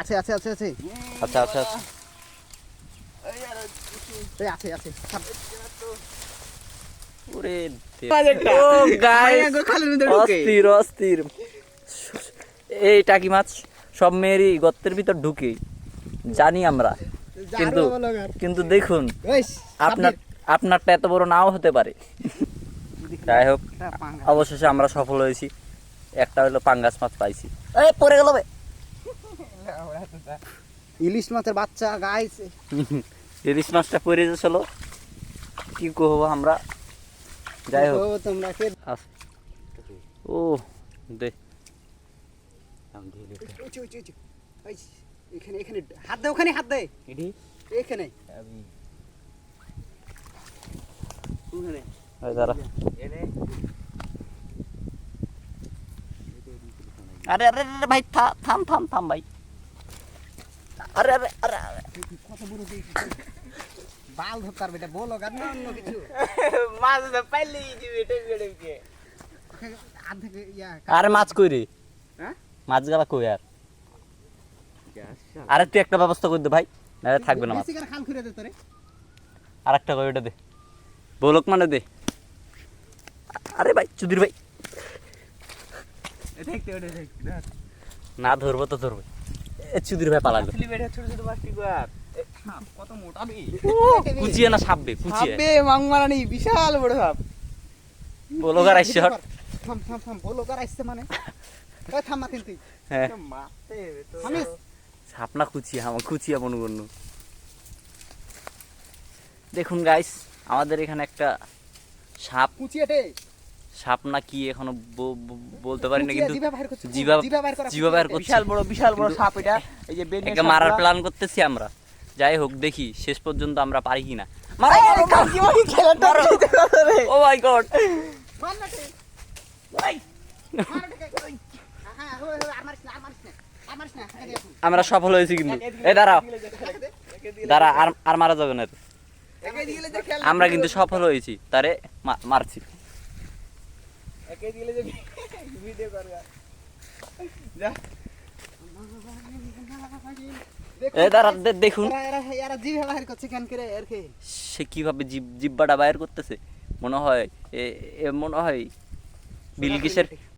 আছে আছে আছে আছে আচ্ছা আচ্ছা আচ্ছা এই আছে আছে ওরে ও গাইস অস্থির অস্থির এই টাকি মাছ সব মেয়েরই গর্তের ভিতর ঢুকে জানি আমরা, কিন্তু কিন্তু দেখুন আপনারটা এত বড় নাও হতে পারে। যাই হোক, অবশেষে আমরা সফল হয়েছি, একটা হলো পাঙ্গাস মাছ পাইছি। এই পড়ে গেল বে, ইলিশ মাছের বাচ্চা গাইস। ইলিশ মাছটা পড়ে গেছিল, কি করবো আমরা। যাই হোক তোমরা কে ও দে এখানে এখানে হাত দে, ওখানে হাত দে, এখানে আরে আরে আরে ভাই থাম থাম থাম ভাই, আরে আরে আরে কত বড় বাল ধরতে পারবে এটা, বলো গান না অন্য কিছু। মাছ পাইলেই দিবে এটা বেড়ে আর্ধেক ইয়া আরে মাছ কই রে, হ্যাঁ মাছ গালা কই আর, আরে তুই একটা ব্যবস্থা করে দে ভাই, নাহলে থাকবে না মাছ। বেশি করে খাল খুঁড়ে দে তোরে, আর একটা কই ওটা দে, বলক মানে দে। আরে ভাই চুদির ভাই, দেখতে ওটা দেখতে না ধরবো তো ধরবো। এ চুদির ভাই পালালো, আসলে বেড়ে ছোট ছোট মাছটি কর কত মোটা বে, কুচিয়ে না সাপবে, কুচিয়ে সাপে মাংমারানি বিশাল বড় সাপ। বলক আর আইসে হট। থাম থাম থাম, বলো কার আসছে মানে, এই থাম মাতিন তুই, হ্যাঁ মারতে তো থামিস। সাপ না কুচিয়ে, আমার কুচিয়া মনে করুন। দেখুন গাইস, আমাদের এখানে একটা সাপ, কুচিয়েটে সাপ না কি এখনো বলতে পারি না, কিন্তু জিভা বাইর করছে, জিভা করা জিভা বের করছে। বিশাল বড় সাপ এটা। এই যে বেনে একে মারার প্ল্যান করতেছি আমরা। যাই হোক, দেখি শেষ পর্যন্ত আমরা পারি কিনা। কাকি মাকি খেলাটা খেলতে পারে রে। ও মাই গড, মার না রে, ভাই মার রে, হ্যাঁ হই হই, আমারিস না আমারিস না আমারিস না, এদিকে এখন আমরা সফল হয়েছি কিন্তু। এই দাঁড়াও দাঁড়া, আর মারা যাবে না। একে দিলে যে খেল, আমরা কিন্তু সফল হয়েছি, তারে মারছি। একে দিলে যে ভিডিও করবে যা। এই দাঁড়া দেখুন এরা জিভা বাইর করছে কেন করে এর কে, সে কিভাবে জিব্বাটা বাইর করতেছে। মনে হয় মনে হয় বিলকিসের